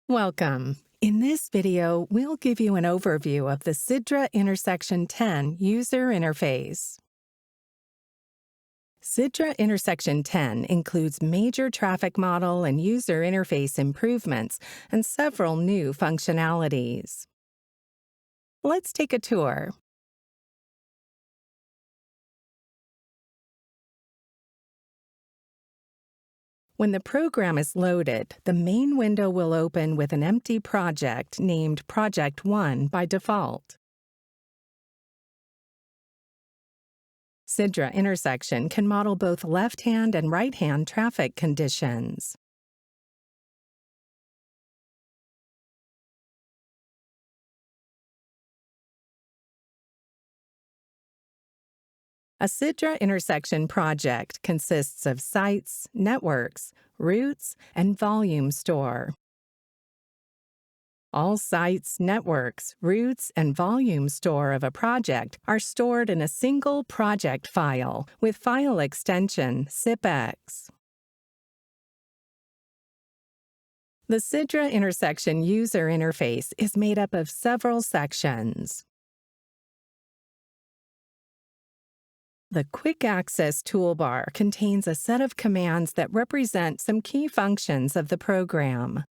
Welcome. In this video, we'll give you an overview of the SIDRA Intersection 10 user interface. SIDRA Intersection 10 includes major traffic model and user interface improvements and several new functionalities. Let's take a tour. When the program is loaded, the main window will open with an empty project named Project 1 by default. SIDRA Intersection can model both left-hand and right-hand traffic conditions. A SIDRA intersection project consists of sites, networks, routes, and volume store. All sites, networks, routes, and volume store of a project are stored in a single project file with file extension zipx. The SIDRA intersection user interface is made up of several sections. The Quick Access toolbar contains a set of commands that represent some key functions of the program,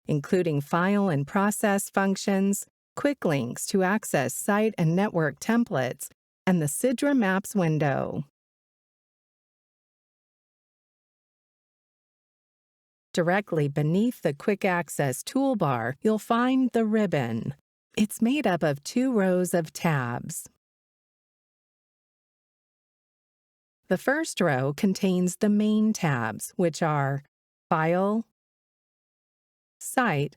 including file and process functions, quick links to access site and network templates, and the SIDRA Maps window. Directly beneath the Quick Access toolbar, you'll find the ribbon. It's made up of 2 rows of tabs. The first row contains the main tabs, which are File, Site,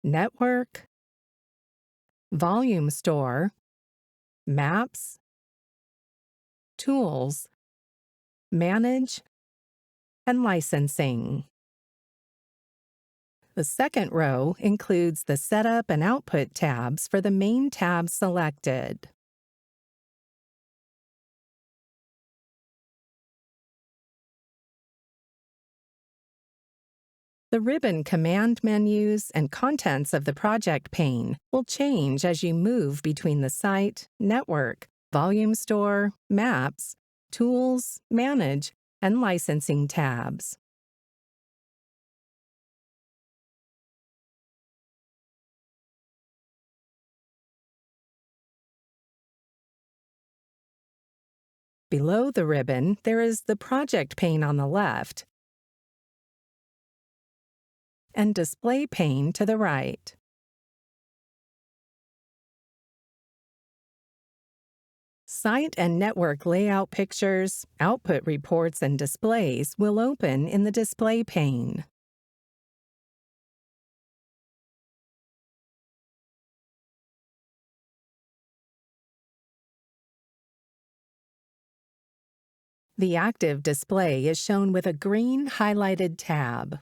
Network, Volume Store, Maps, Tools, Manage, and Licensing. The second row includes the Setup and Output tabs for the main tab selected. The ribbon command menus and contents of the project pane will change as you move between the Site, Network, Volume Store, Maps, Tools, Manage, and Licensing tabs. Below the ribbon, there is the project pane on the left and display pane to the right. Site and network layout pictures, output reports, and displays will open in the display pane. The active display is shown with a green highlighted tab.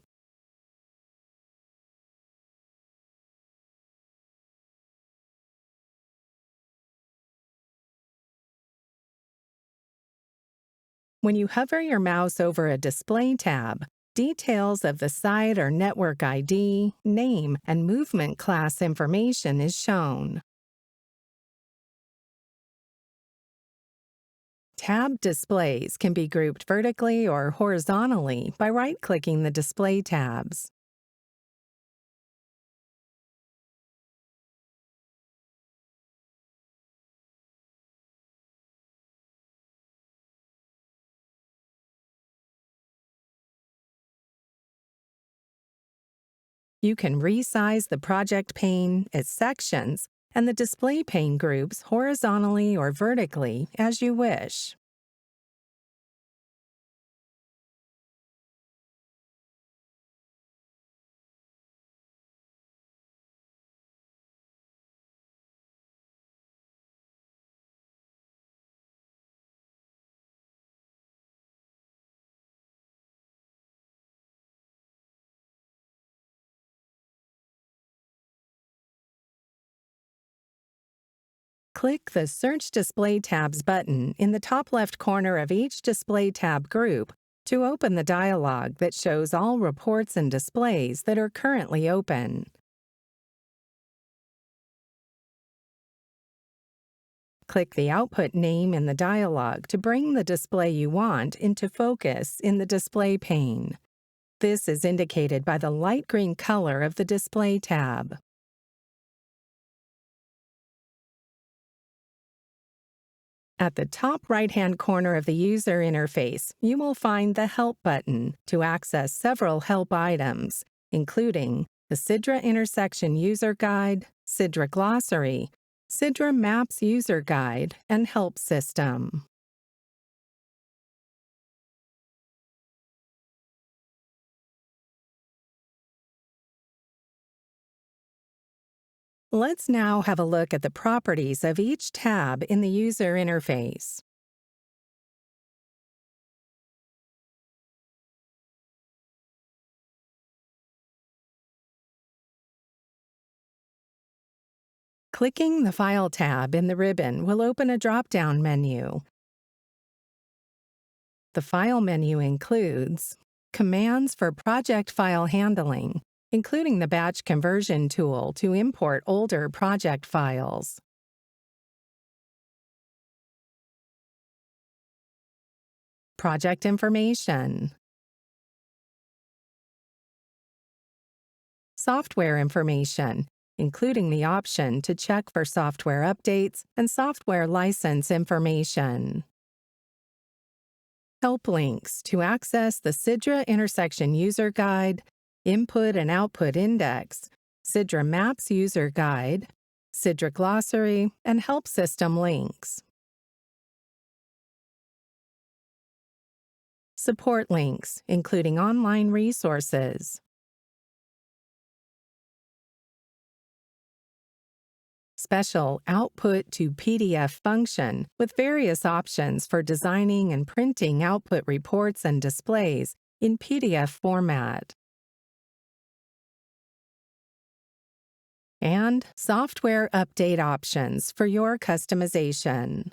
When you hover your mouse over a display tab, details of the site or network ID, name, and movement class information is shown. Tab displays can be grouped vertically or horizontally by right-clicking the display tabs. You can resize the project pane, its sections, and the display pane groups horizontally or vertically as you wish. Click the Search Display Tabs button in the top left corner of each display tab group to open the dialog that shows all reports and displays that are currently open. Click the output name in the dialog to bring the display you want into focus in the display pane. This is indicated by the light green color of the Display tab. At the top right-hand corner of the user interface, you will find the Help button to access several help items, including the SIDRA Intersection User Guide, SIDRA Glossary, SIDRA Maps User Guide, and Help System. Let's now have a look at the properties of each tab in the user interface. Clicking the File tab in the ribbon will open a drop-down menu. The File menu includes commands for project file handling, including the batch conversion tool to import older project files. Project information. Software information, including the option to check for software updates and software license information. Help links to access the SIDRA Intersection User Guide, Input and Output Index, SIDRA Maps User Guide, SIDRA Glossary, and Help System links. Support links, including online resources. Special Output to PDF function with various options for designing and printing output reports and displays in PDF format. And software update options for your customization.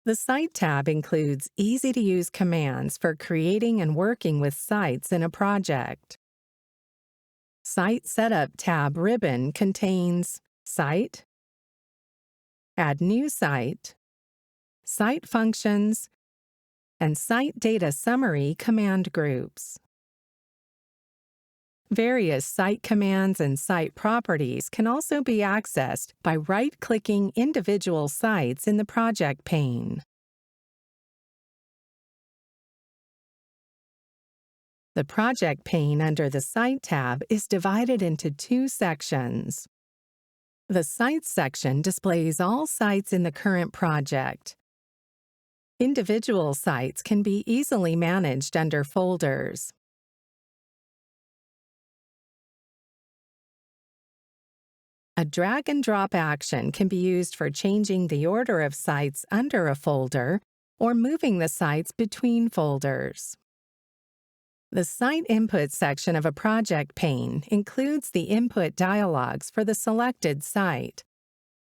The Site tab includes easy-to-use commands for creating and working with sites in a project. Site Setup tab ribbon contains Site, Add New Site, Site Functions, and Site Data Summary command groups. Various site commands and site properties can also be accessed by right-clicking individual sites in the project pane. The project pane under the Site tab is divided into two sections. The Sites section displays all sites in the current project. Individual sites can be easily managed under folders. A drag-and-drop action can be used for changing the order of sites under a folder or moving the sites between folders. The Site Input section of a project pane includes the input dialogues for the selected site.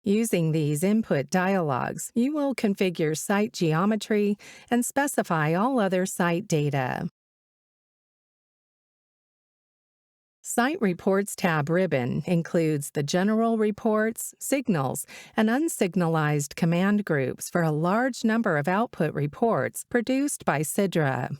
Using these input dialogues, you will configure site geometry and specify all other site data. Site Reports tab ribbon includes the general reports, signals, and unsignalized command groups for a large number of output reports produced by SIDRA.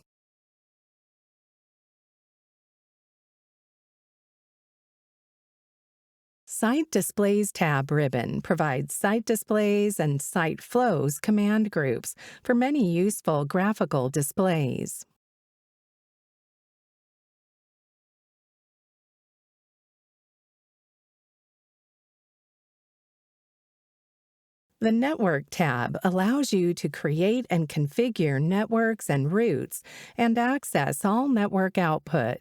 Site Displays tab ribbon provides site displays and site flows command groups for many useful graphical displays. The Network tab allows you to create and configure networks and routes and access all network output.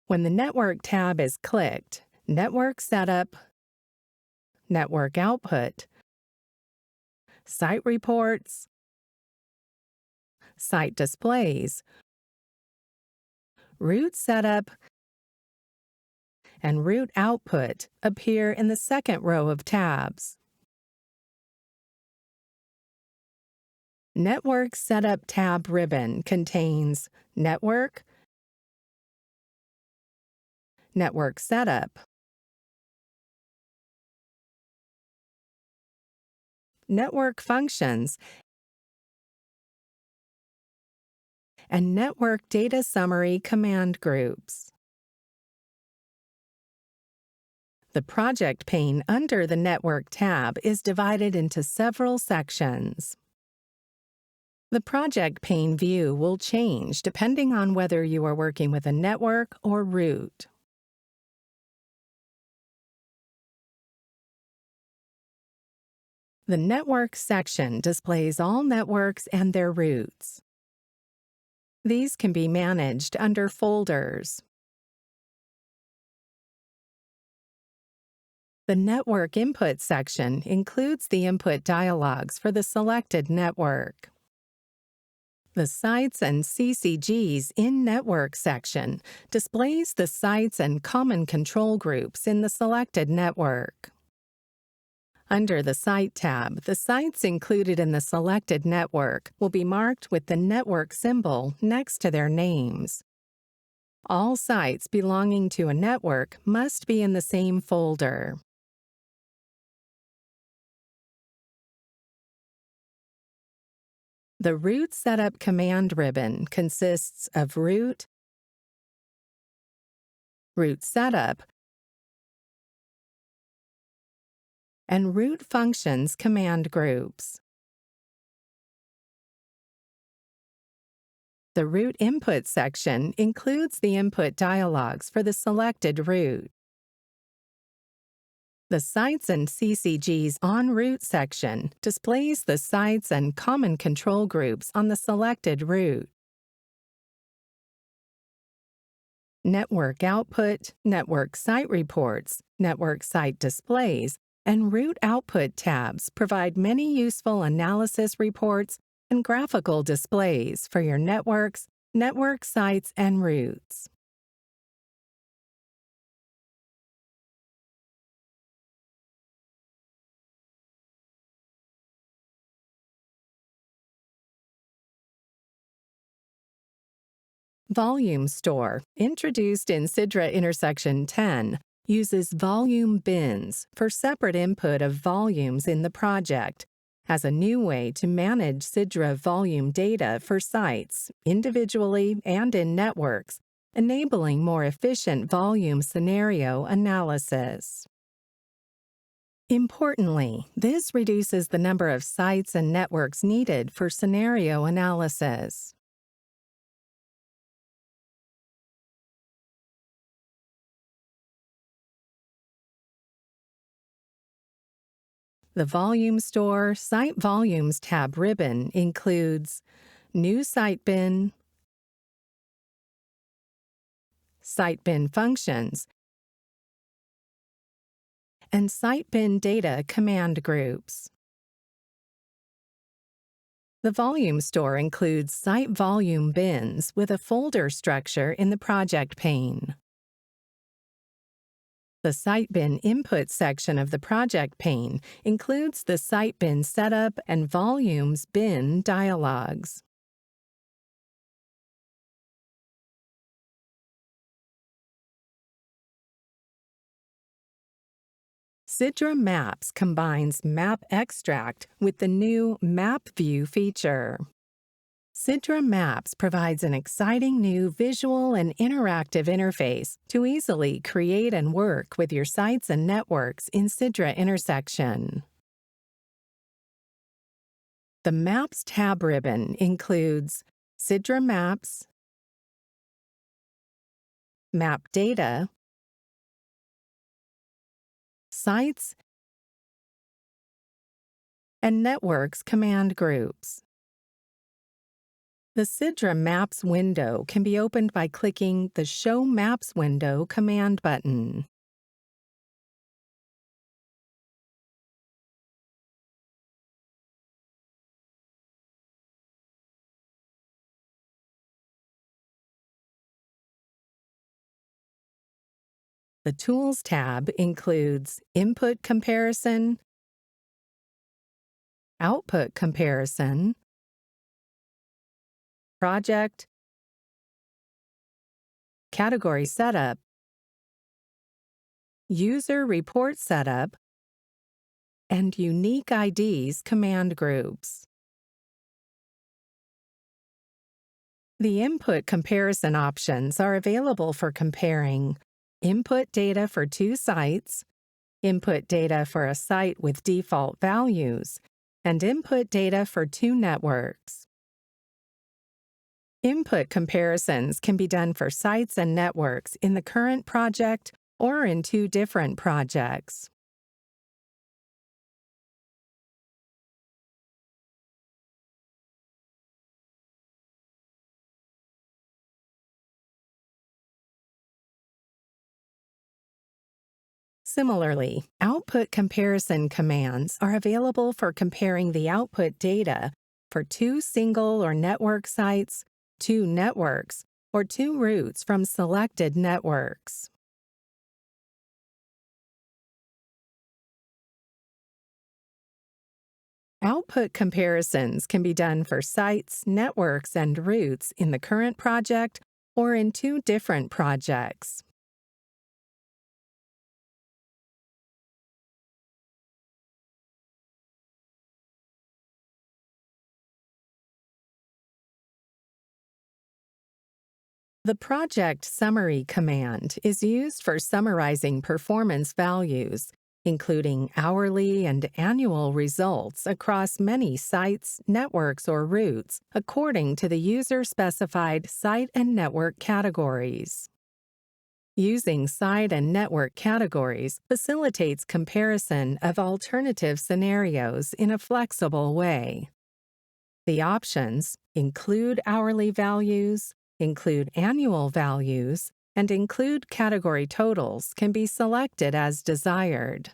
When the Network tab is clicked, Network Setup, network output, site reports, site displays, route setup, and route output appear in the second row of tabs. Network Setup tab ribbon contains Network, Network Setup, Network Functions, and Network Data Summary command groups. The project pane under the Network tab is divided into several sections. The project pane view will change depending on whether you are working with a network or route. The Network section displays all networks and their routes. These can be managed under folders. The Network Input section includes the input dialogues for the selected network. The Sites and CCGs in Network section displays the sites and common control groups in the selected network. Under the Site tab, the sites included in the selected network will be marked with the network symbol next to their names. All sites belonging to a network must be in the same folder. The Route Setup command ribbon consists of Route, Route Setup, and Route Functions command groups. The Route Input section includes the input dialogues for the selected route. The Sites and CCGs on Route section displays the sites and common control groups on the selected route. Network Output, Network Site Reports, Network Site Displays, and Route Output tabs provide many useful analysis reports and graphical displays for your networks, network sites, and routes. Volume Store, introduced in SIDRA Intersection 10, uses volume bins for separate input of volumes in the project as a new way to manage SIDRA volume data for sites, individually and in networks, enabling more efficient volume scenario analysis. Importantly, this reduces the number of sites and networks needed for scenario analysis. The Volume Store Site Volumes tab ribbon includes New Site Bin, Site Bin Functions, and Site Bin Data command groups. The Volume Store includes site volume bins with a folder structure in the project pane. The Site Bin Input section of the project pane includes the Site Bin Setup and Volumes Bin dialogues. SIDRA Maps combines Map Extract with the new Map View feature. SIDRA Maps provides an exciting new visual and interactive interface to easily create and work with your sites and networks in SIDRA Intersection. The Maps tab ribbon includes SIDRA Maps, Map Data, Sites, and Networks command groups. The SIDRA Maps window can be opened by clicking the Show Maps Window command button. The Tools tab includes Input Comparison, Output Comparison, Project, Category Setup, User Report Setup, and Unique IDs command groups. The input comparison options are available for comparing input data for 2 sites, input data for a site with default values, and input data for 2 networks. Input comparisons can be done for sites and networks in the current project or in 2 different projects. Similarly, output comparison commands are available for comparing the output data for 2 single or network sites, 2 networks, or 2 routes from selected networks. Output comparisons can be done for sites, networks, and routes in the current project or in 2 different projects. The Project Summary command is used for summarizing performance values, including hourly and annual results across many sites, networks, or routes, according to the user-specified site and network categories. Using site and network categories facilitates comparison of alternative scenarios in a flexible way. The options include hourly values, include annual values, and include category totals can be selected as desired.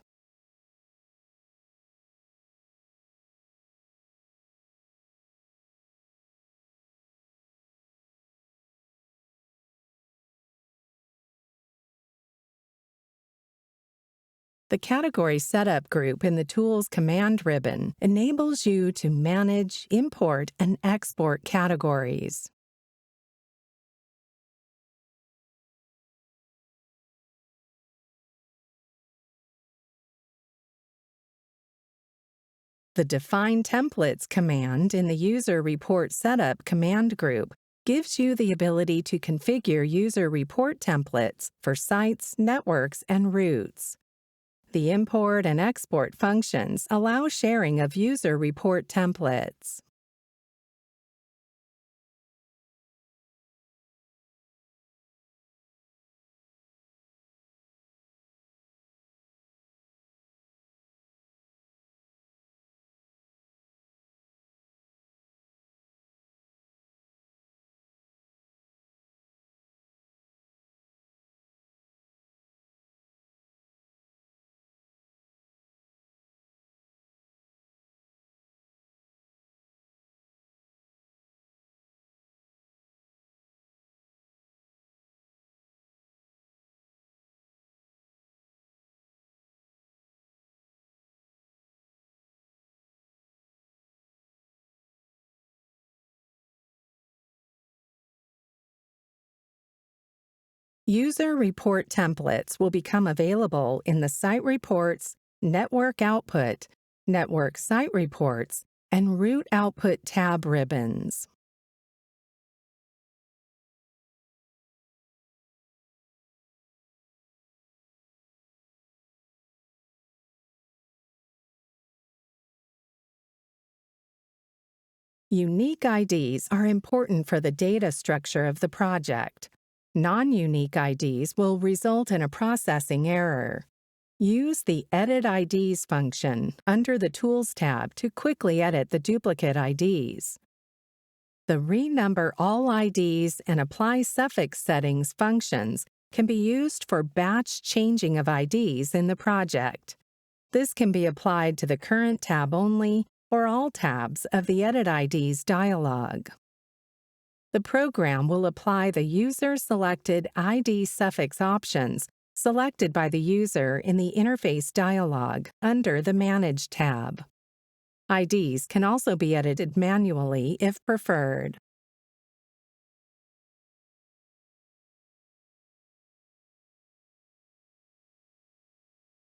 The Category Setup group in the Tools command ribbon enables you to manage, import, and export categories. The Define Templates command in the User Report Setup command group gives you the ability to configure user report templates for sites, networks, and routes. The import and export functions allow sharing of user report templates. User report templates will become available in the Site Reports, Network Output, Network Site Reports, and Route Output tab ribbons. Unique IDs are important for the data structure of the project. Non-unique IDs will result in a processing error. Use the Edit IDs function under the Tools tab to quickly edit the duplicate IDs. The Renumber All IDs and Apply Suffix Settings functions can be used for batch changing of IDs in the project. This can be applied to the current tab only or all tabs of the Edit IDs dialog. The program will apply the user-selected ID suffix options selected by the user in the Interface dialog under the Manage tab. IDs can also be edited manually if preferred.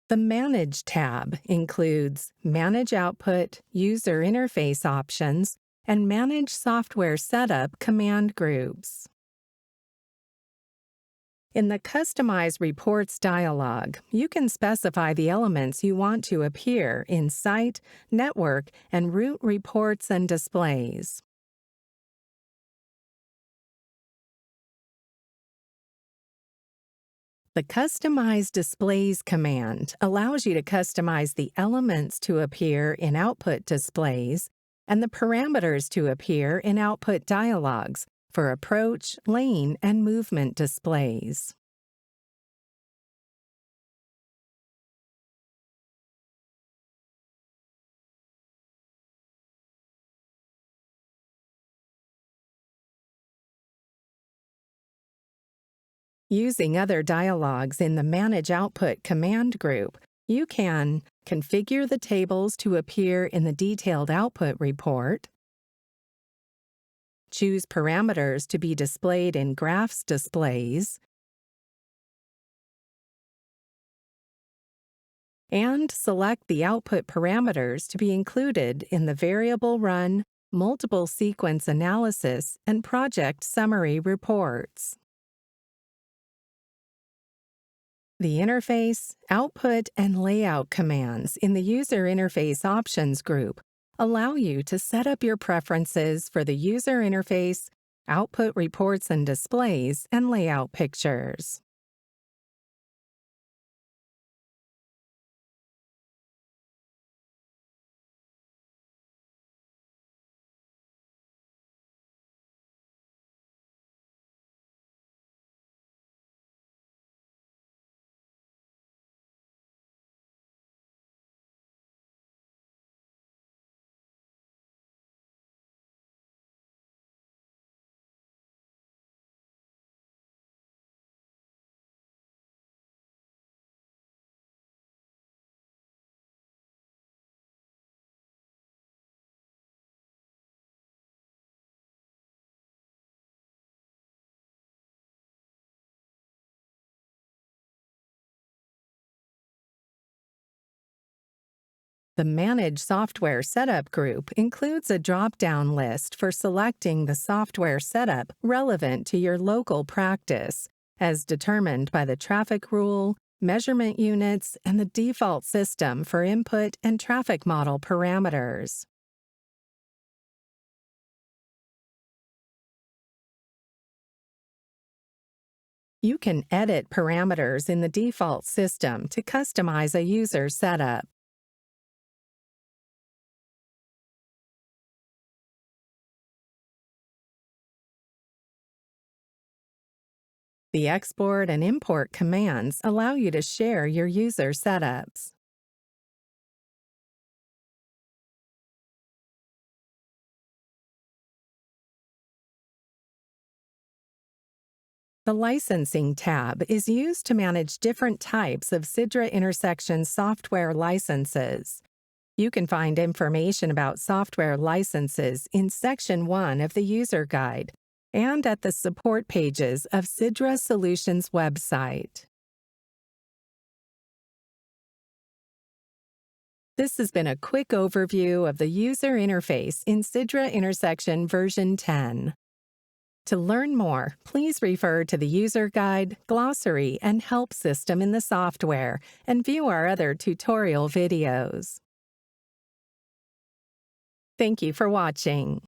The Manage tab includes Manage Output, User Interface Options, and Manage Software Setup command groups. In the Customize Reports dialog, you can specify the elements you want to appear in site, network, and route reports and displays. The Customize Displays command allows you to customize the elements to appear in output displays and the parameters to appear in output dialogs for approach, lane, and movement displays. Using other dialogues in the Manage Output command group, you can configure the tables to appear in the detailed output report, choose parameters to be displayed in graphs displays, and select the output parameters to be included in the variable run, multiple sequence analysis, and project summary reports. The Interface, Output, and Layout commands in the User Interface Options group allow you to set up your preferences for the user interface, output reports and displays, and layout pictures. The Manage Software Setup group includes a drop-down list for selecting the software setup relevant to your local practice, as determined by the traffic rule, measurement units, and the default system for input and traffic model parameters. You can edit parameters in the default system to customize a user setup. The export and import commands allow you to share your user setups. The Licensing tab is used to manage different types of SIDRA intersection software licenses. You can find information about software licenses in Section 1 of the User Guide and at the support pages of SIDRASOLUTIONS website. This has been a quick overview of the user interface in SIDRA Intersection version 10. To learn more, please refer to the User Guide, Glossary, and Help System in the software and view our other tutorial videos. Thank you for watching.